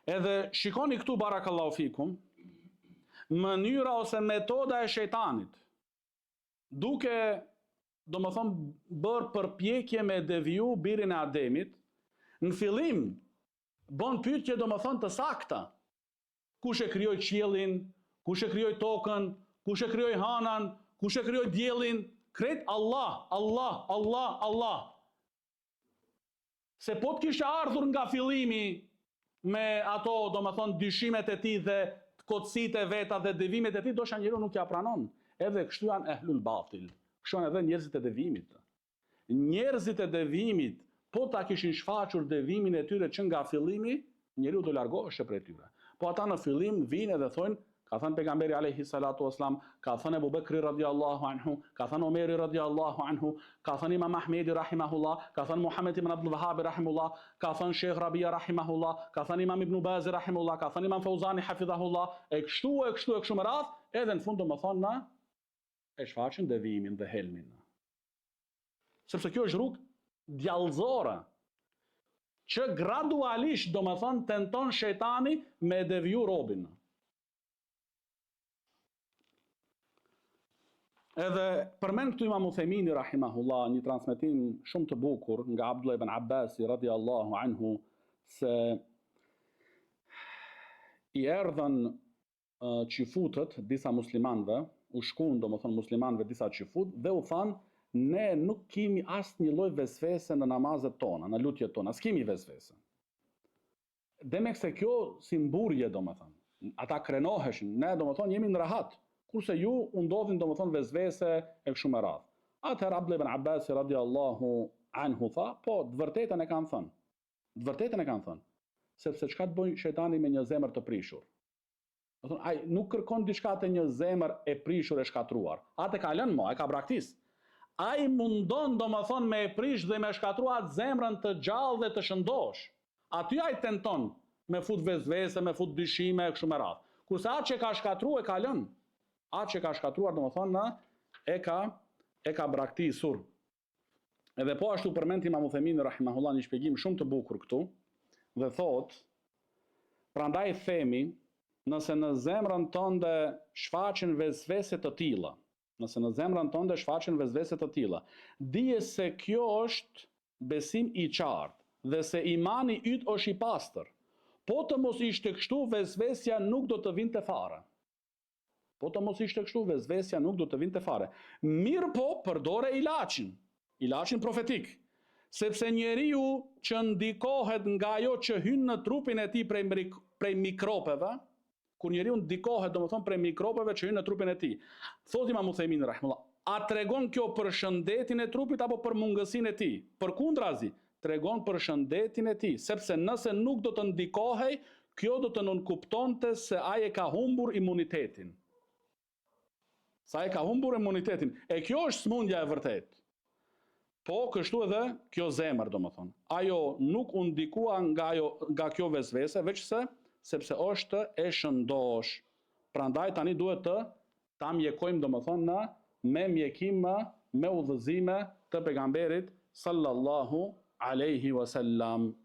Edhe shikoni këtu barakallahu fikum, mënyra ose metoda e shejtanit, duke bërë përpjekje me deviju birin e Ademit, në fillim bën pyetje të sakta. Kush e krijoi qiellin, kush e krijoi tokën, kush e krijoi hanan, kush e krijoi diellin? Kret Allah, Allah, Allah, Allah. Se po të kishte ardhur nga fillimi me ato, dyshimet e tij dhe kotësitë e veta dhe devimet e tij, dosha njeriu nuk ja pranon. Edhe kështu janë ehlul batil. Kështu janë edhe njerëzit e devimit. Njerëzit e devimit, po ta kishin shfaqur devimin e tyre që nga fillimi, njeriu do largohej prej tyre. Po ata në fillim vinë dhe thonë, ka thënë pejgamberi alayhi salatu wasalam, ka thënë Abu Bekri radiallahu anhu, ka thënë Omeri radiallahu anhu, ka thënë Imam Ahmedi rahimahullah, ka thënë Muhammed ibn Abdul Wahhab rahimahullah, ka thënë Sheikh Rabia rahimahullah, ka thënë Imam Ibn Baz rahimahullah, ka thënë Imam Fauzani hafidhahullah, e kështu me radhë, edhe në fund domethënë na e shfaqin devimin dhe helmin. Sepse kjo është rrugë djallëzore, që gradualisht tenton shejtani me deviju robin. Edhe përmend këtu Imam Uthejmini rahimahullah një transmetim shumë të bukur nga Abdullah ibn Abbasi radiallahu anhu, se i erdhën qifutët disa muslimanëve, u shkuan muslimanëve disa qifut dhe u thanë, ne nuk kemi asnjë lloj vesvese në namazet tona, në lutjet tona, s'kemi vesvese. Demek se kjo si mburje ata krenoheshin, ne jemi në rahat, kurse ju u ndodhin vesvese e kështu me radhë. Atëherë Abdullah ibn Abbas radiallahu anhu tha, po, të vërtetën e kanë thënë. Të vërtetën e kanë thënë, sepse çka të bëjë shejtani me një zemër të prishur? Ai nuk kërkon diçka te një zemër e prishur e shkatruar. Atë ka lënë mo, ai ka braktis. Ai mundon me e prish dhe me shkatruar zemrën të gjallë dhe të shëndosh. Aty ai tenton me fut vezvese, me fut dyshime e kështu me radhë. Kurse atë që ka shkatruar e ka lënë. Atë që ka shkatruar e ka braktisur. Edhe po ashtu përmend Imam Uthejmini rahimahullah një shpjegim shumë të bukur këtu dhe thot, prandaj themi, nëse në zemrën tënde shfaqen vezvese të tilla, dije se kjo është besim i qartë dhe se imani yt është i pastër. Po të mos ishte kështu, vezvesja nuk do të vinte fare. Mirë po, përdore ilaçin profetik, sepse njeriu që ndikohet nga ajo që hyn në trupin e tij prej mikropeve, kur njeriu ndikohet prej mikropeve që hyn në trupin e tij. Thot Imam Uthejmini rahimahullah, a tregon kjo për shëndetin e trupit apo për mungësinë e tij? Përkundrazi, tregon për shëndetin e tij, sepse nëse nuk do të ndikohej, kjo do të nënkuptonte se ai e ka humbur imunitetin. E kjo është smundja e vërtet. Po, kështu edhe kjo zemër, ajo nuk u ndikua nga kjo vesvese, veçse sepse është e shëndosh. Prandaj tani duhet të ta mjekojmë me mjekim, me udhëzime të pejgamberit sallallahu alaihi wasallam.